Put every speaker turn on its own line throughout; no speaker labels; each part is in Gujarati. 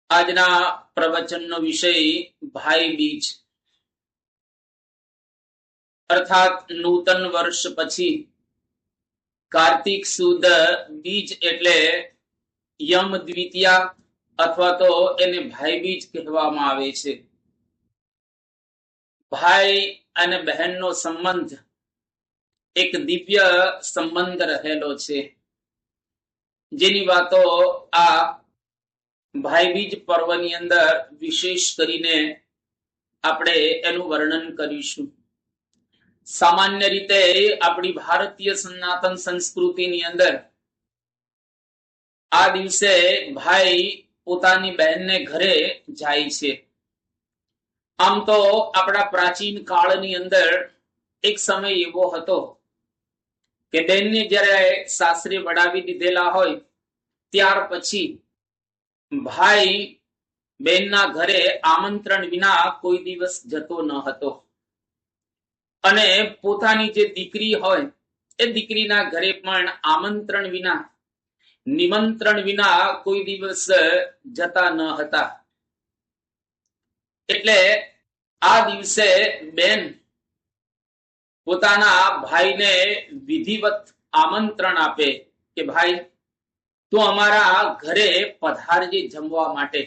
આજના પ્રવચનનો વિષય ભાઈ બીજ અર્થાત નૂતન વર્ષ પછી કાર્તિક સુદ બીજ એટલે યમ દ્વિતીયા અથવા તો એને ભાઈ બીજ કહેવામાં આવે છે. ભાઈ અને બહેનનો સંબંધ એક દિવ્ય સંબંધ રહેલો છે, જેની વાતો આ ભાઈ બીજ પર્વની અંદર વિશેષ કરીને આપણે એનું વર્ણન કરીશું. સામાન્ય રીતે આપણી ભારતીય સનાતન સંસ્કૃતિની અંદર આ દિવસે ભાઈ પોતાની બહેનને ઘરે જાય છે. આમ તો આપણા પ્રાચીન કાળની અંદર એક સમય એવો હતો કે બહેનને જ્યારે સાસરે વડાવી દીધેલા હોય ત્યાર પછી ભાઈ બહેનના ઘરે આમંત્રણ વિના કોઈ દિવસ જતો ન હતો, અને પોતાની જે દીકરી હોય એ દીકરીના ઘરે પણ આમંત્રણ વિના, નિમંત્રણ વિના કોઈ દિવસ જતા ન હતા. એટલે આ દિવસે બેન પોતાના ભાઈને વિધિવત આમંત્રણ આપે કે ભાઈ તું અમારા ઘરે પધારજે જમવા માટે.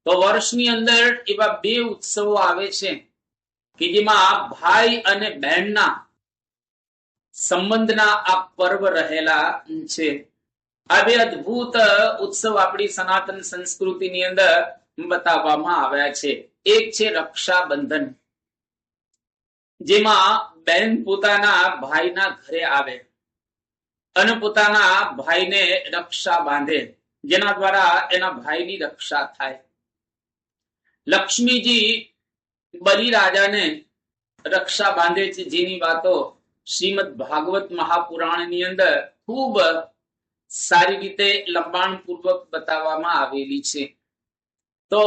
તો વર્ષની અંદર એવા બે ઉત્સવો આવે છે કે જેમાં ભાઈ અને બહેનના સંબંધના આ પર્વ રહેલા છે. આ બે અદ્ભુત ઉત્સવ આપણી સનાતન સંસ્કૃતિની અંદર બતાવવામાં આવ્યા છે. એક છે રક્ષાબંધન, જેમાં બહેન પોતાના ભાઈના ઘરે આવે અને પોતાના ભાઈને રક્ષા બાંધે, જેના દ્વારા એના ભાઈની રક્ષા થાય. લક્ષ્મીજી બલિરાજાને રક્ષા બાંધે છે, જેની વાતો શ્રીમદ ભાગવત મહાપુરાણની અંદર ખૂબ સારી રીતે લંબાણપૂર્વક બતાવવામાં આવેલી છે. તો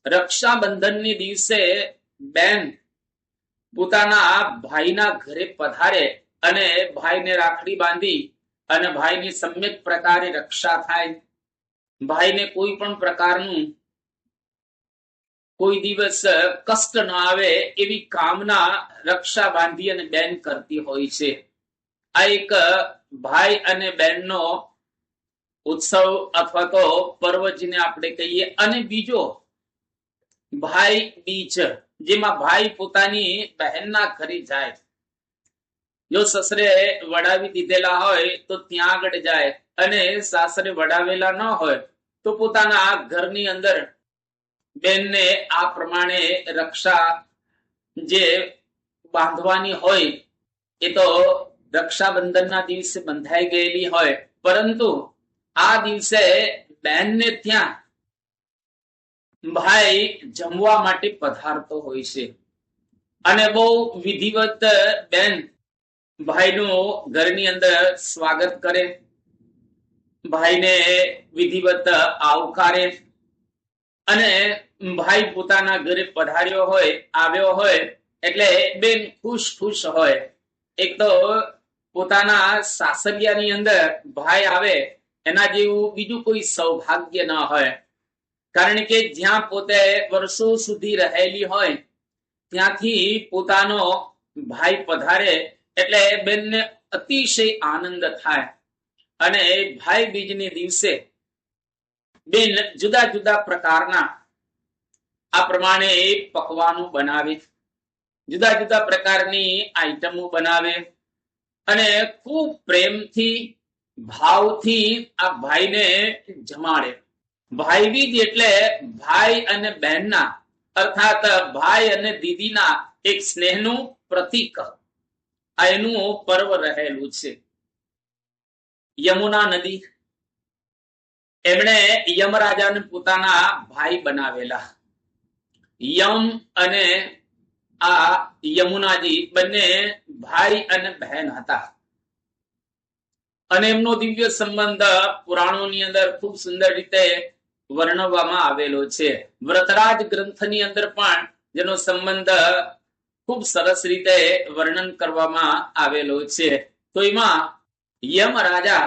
રક્ષાબંધનની દિવસે બેન પોતાના ભાઈના ઘરે પધારે અને ભાઈને રાખડી બાંધી અને ભાઈની સમ્યક પ્રકારે રક્ષા થાય. ભાઈને કોઈ પણ પ્રકારનું કોઈ દિવસ કષ્ટ ન આવે એવી કામના રક્ષા બાંધી અને બેન કરતી હોય છે. આ એક ભાઈ અને બહેનનો ઉત્સવ અથવા તો પર્વ જેને આપણે કહીએ. અને બીજો ભાઈ બીજ, જેમાં ભાઈ પોતાની બહેનના ઘરે જાય. જો સસરે વડાવી દીધેલા હોય તો ત્યાં આગળ જાય, અને સાસરે વડાવેલા ન હોય તો પોતાના ઘરની અંદર બેનને આ પ્રમાણે રક્ષા જે બાંધવાની હોય એ તો રક્ષાબંધનના દિવસે બંધાઈ ગયેલી હોય, પરંતુ આ દિવસે બહેનને ત્યાં ભાઈ જમવા માટે પધારતો હોય છે. અને બહુ વિધિવત બેન ભાઈનું ઘરની અંદર સ્વાગત કરે, ભાઈને વિધિવત આવકારે, અને ભાઈ પોતાના ઘરે પધાર્યો હોય, આવ્યો હોય એટલે બેન ખુશ ખુશ હોય. એક તો પોતાના સાસરિયાની અંદર ભાઈ આવે એના જેવું બીજું કોઈ સૌભાગ્ય ન હોય, કારણ કે જ્યાં પોતે વર્ષો સુધી રહેલી હોય ત્યાંથી પોતાનો ભાઈ પધારે એટલે બેનને અતિશય આનંદ થાય. અને ભાઈ બીજને દિવસે બેન જુદા જુદા પ્રકારના આ પ્રમાણે પકવાનો બનાવે, જુદા જુદા પ્રકારની આઈટમો બનાવે અને ખૂબ પ્રેમથી ભાવથી આ ભાઈને જમાડે. ભાઈ બીજ એટલે ભાઈ અને બહેનના અર્થાત ભાઈ અને દીદીના એક સ્નેહનું પ્રતીક, આ એનું પર્વ રહેલું છે. યમુના નદી, એમણે યમરાજાને પોતાના ભાઈ બનાવેલા. યમ અને આ યમુનાજી બંને ભાઈ અને બહેન હતા, અને એમનો દિવ્ય સંબંધ પુરાણોની અંદર ખૂબ સુંદર રીતે વર્ણવવામાં આવેલો છે. વ્રતરાજ ગ્રંથની અંદર પણ જેનો સંબંધ ખૂબ સરસ રીતે વર્ણન કરવામાં આવેલો છે. તો એમાં યમ રાજા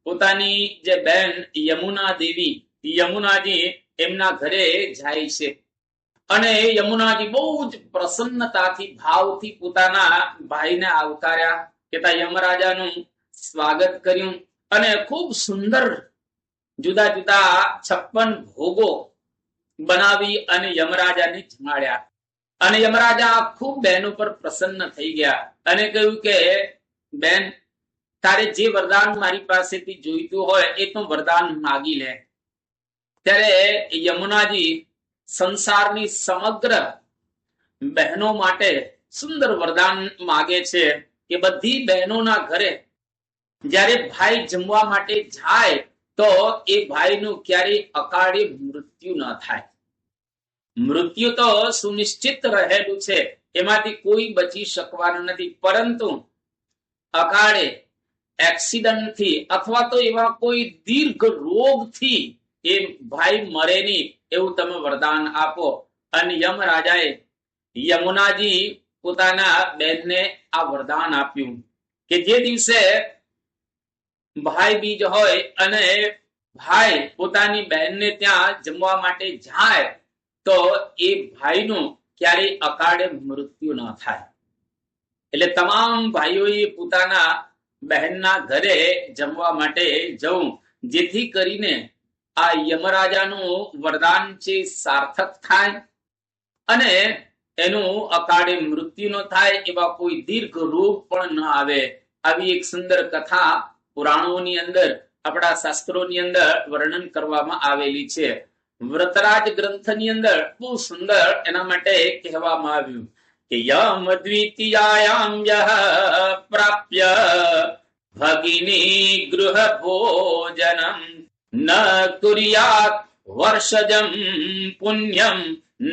પોતાની જે બેન યમુના દેવી યમુનાજી એમના ઘરે જાય છે અને યમુનાજી બહુ જ પ્રસન્નતાથી ભાવથી પોતાના ભાઈને આવકાર્યા, કેતા યમરાજાનું સ્વાગત કર્યું અને ખૂબ સુંદર જુદા જુદા 56 ભોગો બનાવી અને યમરાજાને જમાડ્યા. અને યમરાજા ખૂબ બહેનો પર પ્રસન્ન થઈ ગયા અને કહ્યું કે બેન, તારે જે વરદાન મારી પાસેથી જોઈતું હોય એ તો વરદાન માગી લે. ત્યારે યમુનાજી સંસારની સમગ્ર બહેનો માટે સુંદર વરદાન માગે છે કે બધી બહેનોના ઘરે જ્યારે ભાઈ જમવા માટે જાય તો એ ભાઈનું ક્યારેય અકાળે મૃત્યુ ન થાય. મૃત્યુ તો સુનિશ્ચિત રહેલું છે, એમાંથી કોઈ બચી શકવાનું નથી, પરંતુ અકાળે એક્સિડન્ટથી અથવા તો એવા કોઈ દીર્ઘ રોગથી એ ભાઈ મરે નહીં એવું તમે વરદાન આપો. અને યમરાજાએ યમુનાજી પોતાના બહેનને આ વરદાન આપ્યું કે જે દિવસે ભાઈ બીજ હોય અને ભાઈ પોતાની બહેનને ત્યાં જમવા માટે જાય તો એ ભાઈનું ક્યારેય અકાળે મૃત્યુ ન થાય. એટલે તમામ ભાઈઓએ પોતાના બહેનના ઘરે જમવા માટે જવું, જેથી કરીને આ યમરાજાનું વરદાન છે સાર્થક થાય અને એનું અકાળે મૃત્યુ ન થાય, એવા કોઈ દીર્ઘ રોગ પણ ન આવે. આવી એક સુંદર કથા પુરાણોની અંદર, આપણા શાસ્ત્રોની અંદર વર્ણન કરવામાં આવેલી છે. વ્રતરાજ ગ્રંથની અંદર બહુ સુંદર એના માટે કહેવામાં આવ્યું કે યમ દ્વિતીયાયામ યહ પ્રાપ્ય ભગિની ગૃહ ભોજનમ ન કુર્યાત વર્ષજમ પુણ્યમ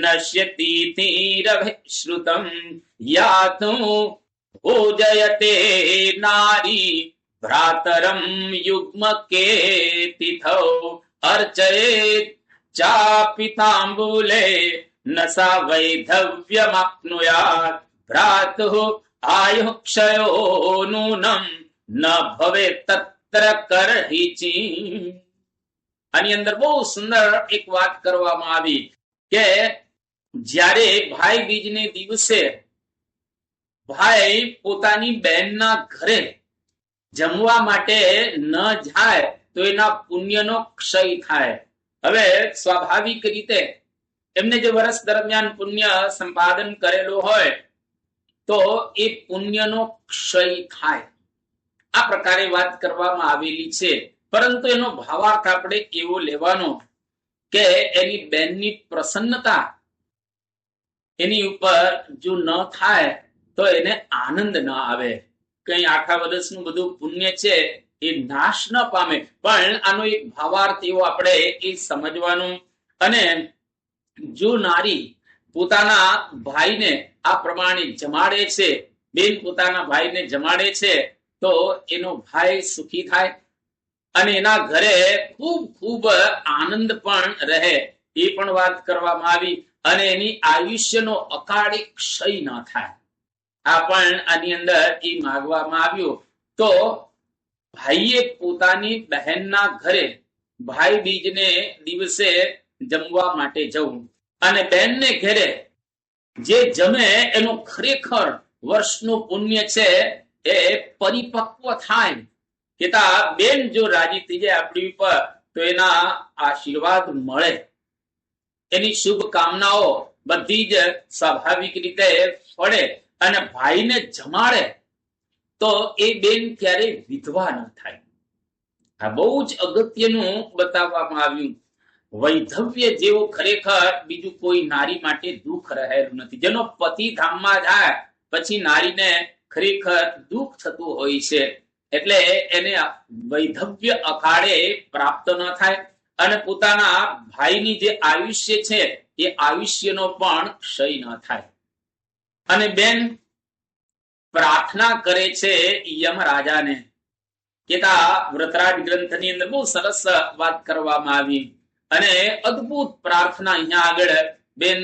નશ્યતિ તીરભિશ્રુતમ યાતુ ભોજયતે નારી ભ્રાતરમ યુગ્મ કે તિથૌ અર્ચયેત ચાપિતાંબુલે નસા વૈધવ્યમાપ્નુયાત ભ્રાતુઃ આયુઃ ક્ષયો નૂનમ ન ભવે તત્ર કરહિચી. આની અંદર બહુ સુંદર એક વાત કરવામાં આવી કે જ્યારે ભાઈ બીજને દિવસે ભાઈ પોતાની બહેનના ઘરે જમવા માટે ન જાય તો એના પુણ્યનો ક્ષય થાય. હવે સ્વાભાવિક રીતે એમને જે વર્ષ દરમિયાન પુણ્ય સંપાદન કરેલું હોય તો એ પુણ્યનો ક્ષય થાય. આ પ્રકારે વાત કરવામાં આવેલી છે, પરંતુ એનો ભાવાર્થ આપણે એવો લેવાનો કે એની બહેનની પ્રસન્નતા એની ઉપર જો ન થાય તો એને આનંદ ન આવે. કઈ આખા વર્ષનું બધું પુણ્ય છે એ નાશ ન પામે. પણ આનો એક ભાવાર્થ એવો આપણે એ સમજવાનું. અને જો નારી પોતાના ભાઈને આ પ્રમાણે જમાડે છે, બેન પોતાના ભાઈને જમાડે છે, તો એનો ભાઈ સુખી થાય અને એના ઘરે ખૂબ ખૂબ આનંદ પણ રહે, એ પણ વાત કરવામાં આવી. અને એની આયુષ્યનો અકાળે ક્ષય ન થાય, આ પણ આની અંદર એ માંગવામાં આવ્યું. તો ભાઈએ પોતાની બહેનના ઘરે ભાઈ બીજને દિવસે જમવા માટે જવું અને બહેનને ઘરે જે જમે એનું ખરેખર વર્ષનું પુણ્ય છે એ પરિપક્વ થાય. કેતા બેન જો રાજી થઈ જાય આપણી ઉપર તો એના આશીર્વાદ મળે, એની શુભકામનાઓ બધી જ સ્વાભાવિક રીતે ફળે અને ભાઈને જમાડે તો એ બેન ક્યારેય વિધવા ન થાય. આ બહુ જ અગત્યનું બતાવવામાં આવ્યું. વૈધવ્ય જેવો ખરેખર બીજું કોઈ નારી માટે દુઃખ રહેલું નથી. જેનો પતિ ધામમાં જાય પછી નારીને ખરેખર દુઃખ થતું હોય છે, એટલે એને વૈધવ્ય અકાળે પ્રાપ્ત ન થાય અને પોતાના ભાઈની જે આયુષ્ય છે એ આયુષ્યનો પણ ક્ષય ન થાય. અને બેન પ્રાર્થના કરે છે યમરાજાને. કેતા વ્રતરાજ ગ્રંથની અંદર બહુ સરસ વાત કરવામાં આવી અને અદ્ભુત પ્રાર્થના અહીંયા આગળ બેન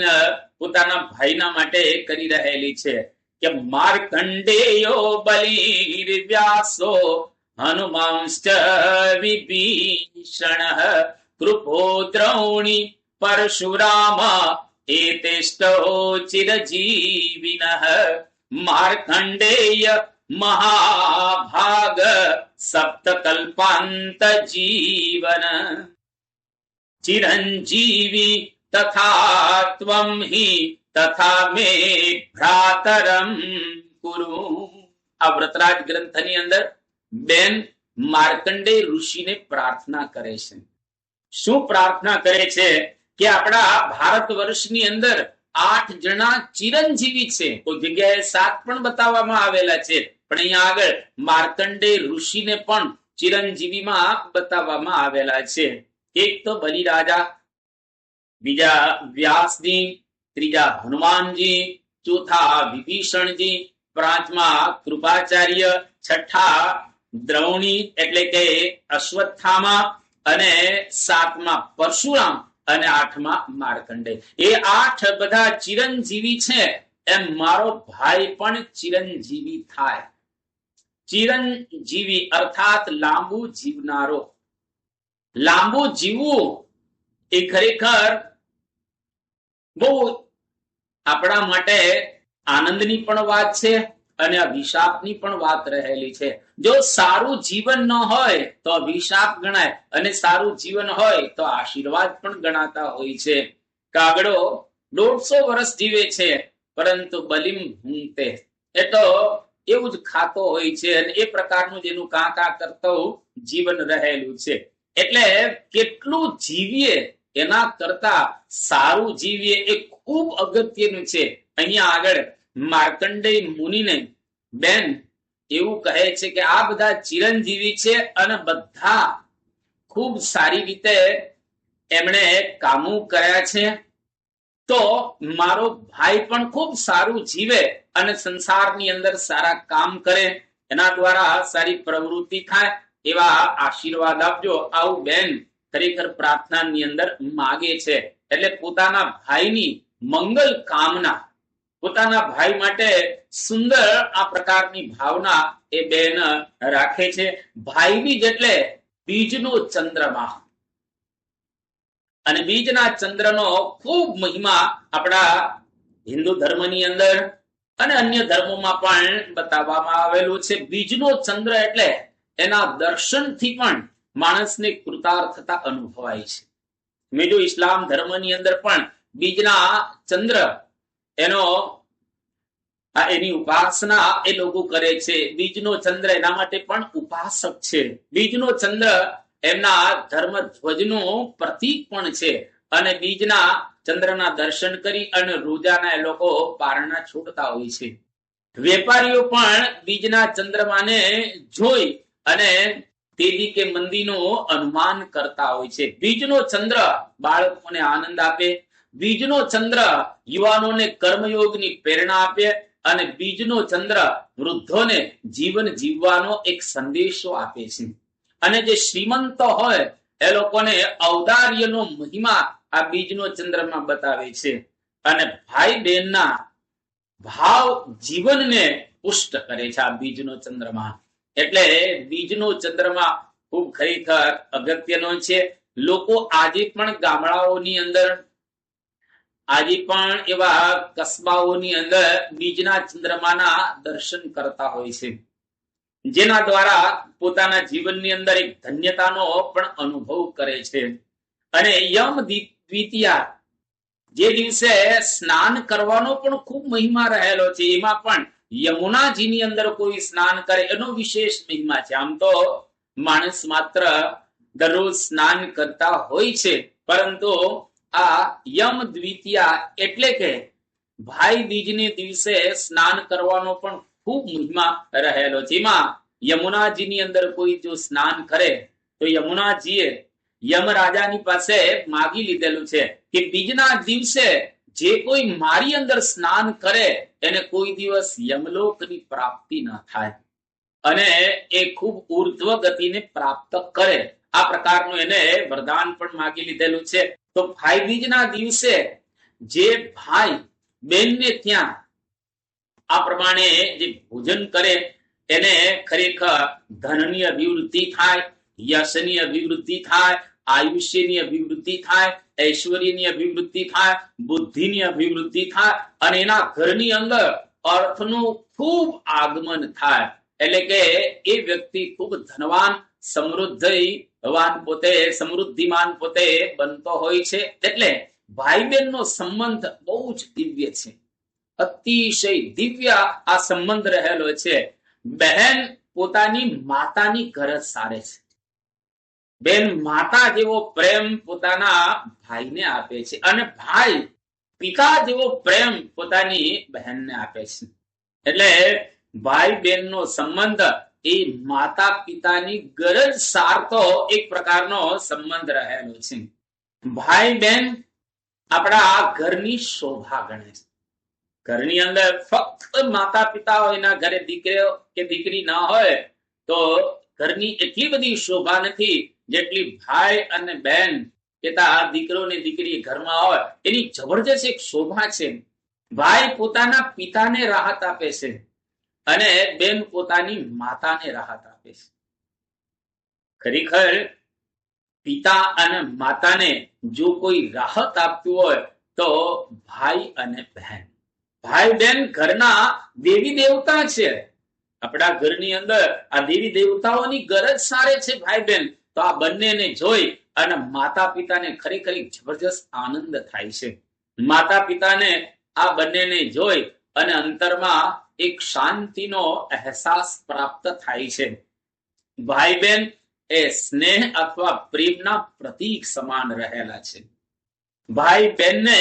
પોતાના ભાઈના માટે કરી રહેલી છે કે માર્કંડેયો બલિર્વ્યાસો હનુમાંશ્ચ વિભીષણ કૃપો દ્રૌણી પરશુરામ એતેષ્ટો ચિરજીવિનઃ માર્કંડેય મહાભાગ સપ્તકલ્પાંત જીવન ચિરંજીવી તથા ત્વં હિ તથા મે ભ્રાતરમ કુરુ. આ વ્રતરાજ ગ્રંથની અંદર બેન માર્કંડેય ઋષિને પ્રાર્થના કરે છે. શું પ્રાર્થના કરે છે કે આપણા ભારત વર્ષની અંદર 8 જણા ચિરંજીવી છે. કોઈ જગ્યાએ 7 પણ બતાવવામાં આવેલા છે, પણ અહીંયા આગળ માર્કંડેય ઋષિને પણ ચિરંજીવીમાં બતાવવામાં આવેલા છે. એક તો બલિરાજા, બીજા વ્યાસજી, ત્રીજા હનુમાનજી, ચોથા વિભીષણજી, પાંચમા કૃપાચાર્ય, છઠ્ઠા દ્રૌણી એટલે કે અશ્વત્થામા, અને સાતમા પરશુરામ, અને આઠમા માર્કંડેય. એ 8 બધા ચિરંજીવી છે. એમ મારો ભાઈ પણ ચિરંજીવી થાય. ચિરંજીવી અર્થાત લાંબુ જીવનારો. લાંબુ જીવવું એ ખરેખર બહુ આપણા માટે આનંદની પણ વાત છે અને અભિશાપની પણ વાત રહેલી છે. જો સારું જીવન ન હોય તો અભિશાપ ગણાય, અને સારું જીવન હોય તો આશીર્વાદ પણ ગણાતા હોય છે. કાગડો 150 વર્ષ જીવે છે, પરંતુ બલિમ ભૂંગતે, એ તો એવું જ ખાતો હોય છે, અને એ પ્રકારનું જેનું કાંકા કરતો જીવન રહેલું છે. એટલે કેટલું જીવીએ એના કરતા સારું જીવીએ એ ખૂબ અગત્યનું છે. અહીંયા આગળ માર્કંડેય મુનિને બેન એવું કહે છે કે આ બધા ચિરંજીવી છે અને બધા ખૂબ સારી રીતે એમણે કામો કર્યા છે, તો મારો ભાઈ પણ ખૂબ સારું જીવે અને સંસારની અંદર સારા કામ કરે, એના દ્વારા સારી પ્રવૃત્તિ થાય, એવા આશીર્વાદ આપજો. આવું બેન ખરેખર પ્રાર્થનાની અંદર માગે છે. એટલે પોતાના ભાઈની મંગલ કામના, પોતાના ભાઈ માટે સુંદર આ પ્રકારની ભાવના એ બેન રાખે છે. ભાઈ બીજ એટલે બીજનો ચંદ્રમા, અને બીજના ચંદ્રનો ખૂબ મહિમા આપણા હિન્દુ ધર્મની અંદર અને અન્ય ધર્મોમાં પણ બતાવવામાં આવેલું છે. બીજનો ચંદ્ર એટલે એના દર્શનથી પણ માણસને કૃતાર્થતા અનુભવાય છે. બીજું ઇસ્લામ ધર્મની અંદર પણ બીજના ચંદ્ર એની ઉપાસના એ લોકો કરે છે. બીજનો ચંદ્ર એના માટે પણ ઉપાસક છે. બીજનો ચંદ્ર એમના ધર્મ ધ્વજનું પ્રતીક પણ છે, અને બીજના ચંદ્રના દર્શન કરી અને રોજાના એ લોકો પારણા છોડતા હોય છે. વેપારીઓ પણ બીજના ચંદ્રમાને જોઈ અને તેજી કે મંદીનું અનુમાન કરતા હોય છે. બીજનો ચંદ્ર બાળકોને આનંદ આપે, બીજનો ચંદ્ર યુવાનોને કર્મયોગની પ્રેરણા આપે, અને બીજનો ચંદ્ર વૃદ્ધોને જીવન જીવવાનો એક સંદેશો આપે છે. અને જે શ્રીમંતો હોય એ લોકોને ઔદાર્યનો મહિમા આ બીજનો ચંદ્રમાં બતાવે છે. અને ભાઈ બહેનના ભાવ જીવનને પુષ્ટ કરે છે આ બીજનો ચંદ્રમાં. એટલે બીજનો ચંદ્રમાં ખૂબ ખરેખર અગત્યનો છે. લોકો આજે પણ ગામડાઓની અંદર, આજે પણ એવા કસ્બાઓની અંદર બીજના ચંદ્રમાના દર્શન કરતા હોય છે, જેના દ્વારા પોતાના જીવનની અંદર એક ધન્યતાનો પણ અનુભવ કરે છે. અને યમ દ્વિતીયા જે દિવસે સ્નાન કરવાનો પણ ખૂબ મહિમા રહેલો છે, એમાં પણ યમુનાજીની અંદર કોઈ સ્નાન કરે એનો વિશેષ મહિમા છે. આમ તો માણસ માત્ર દરરોજ સ્નાન કરતા હોય છે, પરંતુ આ યમ દ્વિતીયા એટલે કે ભાઈ બીજને દિવસે સ્નાન કરવાનો પણ ખૂબ મહિમા રહેલો છે. એમાં યમુનાજીની અંદર કોઈ જો સ્નાન કરે તો યમુનાજીએ યમરાજાની પાસે માગી લીધેલું છે કે બીજના દિવસે જે કોઈ મારી અંદર સ્નાન કરે એને કોઈ દિવસ યમલોકની પ્રાપ્તિ ન થાય, અને એ ખૂબ ઉર્ધ્વ ગતિને પ્રાપ્ત કરે. આ પ્રકારનું એને વરદાન પણ માગી લીધેલું છે. તો ભાઈ બીજના દિવસે જે ભાઈ બેનને ત્યાં આ પ્રમાણે જે ભોજન કરે એને ખરેખર ધનની અભિવૃદ્ધિ થાય, યશની અભિવૃદ્ધિ થાય, આયુષ્યની અભિવૃદ્ધિ થાય, ઐશ્વર્યની અભિવૃદ્ધિ થાય, બુદ્ધિની અભિવૃદ્ધિ થાય અને એના ઘરની અંદર અર્થનું ખૂબ આગમન થાય. એટલે કે એ વ્યક્તિ ખૂબ ધનવાન, સમૃદ્ધિવાન પોતે, સમૃદ્ધિમાન પોતે બનતો હોય છે. એટલે ભાઈ બહેનનો સંબંધ બહુ જ દિવ્ય છે, અતિશય દિવ્ય આ સંબંધ રહેલો છે. બહેન પોતાની માતાની ગરજ સારે છે. બેન માતા જેવો પ્રેમ પોતાના ભાઈને આપે છે અને ભાઈ પિતા જેવો પ્રેમ પોતાની બહેનને આપે છે. એટલે ભાઈ બહેનનો સંબંધ એ માતા પિતાની ગરજ સારતો એક પ્રકારનો સંબંધ રહેલો છે. ભાઈ બહેન આપણા ઘરની શોભા ગણે છે. ઘરની અંદર ફક્ત માતા પિતા હોય, એના ઘરે દીકરો કે દીકરી ના હોય તો ઘરની એટલી બધી શોભા નથી જેટલી ભાઈ અને બહેન, પિતા, દીકરો ને દીકરી ઘરમાં હોય એની જબરજસ્ત એક શોભા છે. ભાઈ પોતાના પિતાને રાહત આપે છે અને બેન પોતાની માતાને રાહત આપે છે. ખરેખર પિતા અને માતાને જો કોઈ રાહત આપતું હોય તો ભાઈ અને બહેન. ભાઈ બહેન ઘરના દેવી દેવતા છે. આપણા ઘરની અંદર આ દેવી દેવતાઓની ગરજ સારે છે ભાઈ બહેન. તો આ બંનેને જોઈ અને માતા પિતાને ખરેખર જબરજસ્ત આનંદ થાય છે. માતા પિતાને આ બંનેને જોઈ અને અંતરમાં એક શાંતિનો અહેસાસ પ્રાપ્ત થાય છે. ભાઈ બહેન એ સ્નેહ અથવા પ્રેમના પ્રતીક સમાન રહેલા છે. ભાઈ બહેનને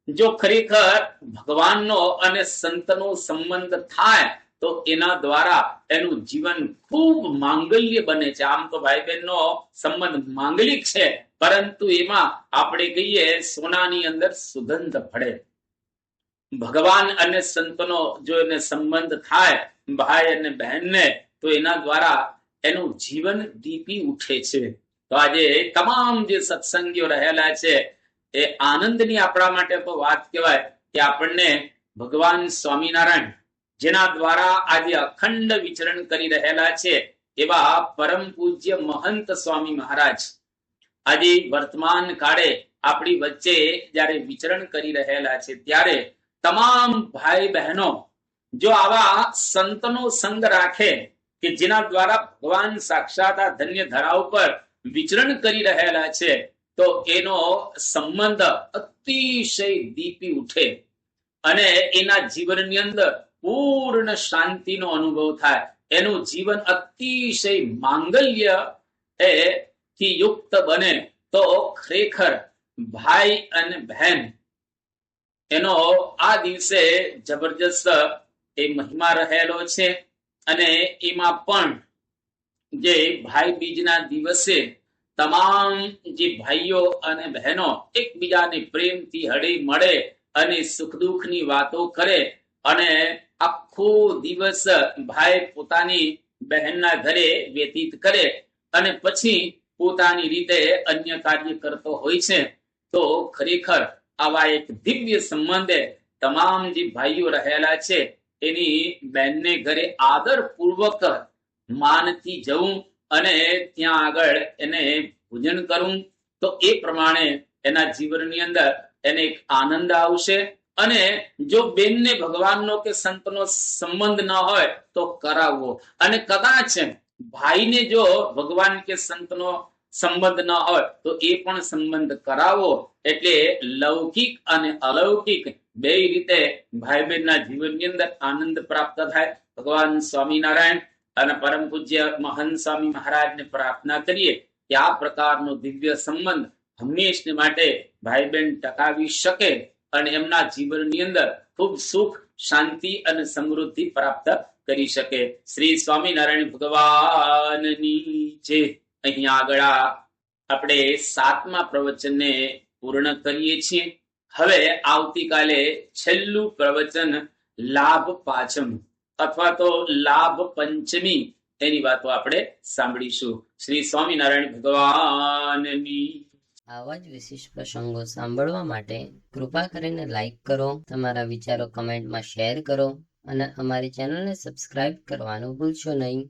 જો ખરેખર ભગવાનનો અને સંતનો સંબંધ થાય તો એના દ્વારા એનું જીવન ખૂબ માંગલ્ય બને છે. આમ તો ભાઈ બહેનનો સંબંધ માંગલિક છે, પરંતુ એમાં આપણે કહીએ સોનાની અંદર સુગંધ પડે. ભગવાન અને સંતનો જો એને સંબંધ થાય ભાઈ અને બહેનને, તો એના દ્વારા એનું જીવન દીપી ઉઠે છે. તો આજે તમામ જે સત્સંગીઓ રહેલા છે એ આનંદની આપણા માટે તો વાત કહેવાય કે આપણને ભગવાન સ્વામિનારાયણ, જેના દ્વારા આજે અખંડ વિચરણ કરી રહેલા છે એવા પરમ પૂજ્ય મહંત સ્વામી મહારાજ આજે વર્તમાન કાળે આપણી વચ્ચે જ્યારે વિચરણ કરી રહેલા છે, ત્યારે તમામ ભાઈ બહેનો જો આવા સંતનો સંગ રાખે કે જેના દ્વારા ભગવાન સાક્ષાત આ ધન્ય ધરા ઉપર વિચરણ કરી રહેલા છે, તો એનો સંબંધ અતિશય દીપી ઉઠે અને એના જીવનની અંદર પૂર્ણ શાંતિનો અનુભવ થાય. એનું જીવન અતિશય માંગલ્ય થી યુક્ત બને. તો ખરેખર ભાઈ અને બહેન એનો આ દિવસે જબરજસ્ત એ મહિમા રહેલો છે. અને એમાં પણ જે ભાઈ બીજના દિવસે તમામ જે ભાઈઓ અને બહેનો એકબીજાને પ્રેમથી હળી મળે અને સુખ દુઃખની વાતો કરે અને આખો દિવસ ભાઈ પોતાની બહેનના ઘરે વ્યતીત કરે અને પછી પોતાની રીતે અન્ય કાર્ય કરતો હોય છે. તો ખરેખર આવા એક દિવ્ય સંબંધે તમામ જે ભાઈઓ રહેલા છે એની બહેનને ઘરે આદરપૂર્વક માનથી જવું અને ત્યાં આગળ એને પૂજન કરવું, તો એ પ્રમાણે એના જીવનની અંદર એને એક આનંદ આવશે. અને જો બેનને ભગવાનનો કે સંતનો સંબંધ ન હોય તો કરાવવો, અને કદાચ ભાઈને જો ભગવાન કે સંતનો સંબંધ ન હોય તો એ પણ સંબંધ કરાવવો. એટલે લૌકિક અને અલૌકિક બે રીતે ભાઈ બહેનના જીવનની અંદર આનંદ પ્રાપ્ત થાય. ભગવાન સ્વામિનારાયણ અને પરમ પૂજ્ય મહંત સ્વામી મહારાજને પ્રાર્થના કરીએ કે આ પ્રકારનો દિવ્ય સંબંધ હંમેશને માટે ભાઈ બહેન ટકાવી શકે અને એમના જીવનની અંદર ખૂબ સુખ, શાંતિ અને સમૃદ્ધિ પ્રાપ્ત કરી શકે. શ્રી સ્વામિનારાયણ ભગવાનની જય. અહીંયા આગળ આપણે 7મા પ્રવચનને પૂર્ણ કરીએ છીએ. હવે આવતીકાલે છેલ્લું પ્રવચન લાભ પાંચમ અથવા તો લાભ પંચમી એની વાતો આપણે સાંભળીશું. શ્રી સ્વામિનારાયણ ભગવાનની.
આવા જ વિશિષ્ટ પ્રસંગો સાંભળવા માટે કૃપા કરીને લાઈક કરો, તમારા વિચારો કમેન્ટમાં શેર કરો અને અમારી ચેનલને સબસ્ક્રાઇબ કરવાનું ભૂલશો નહીં.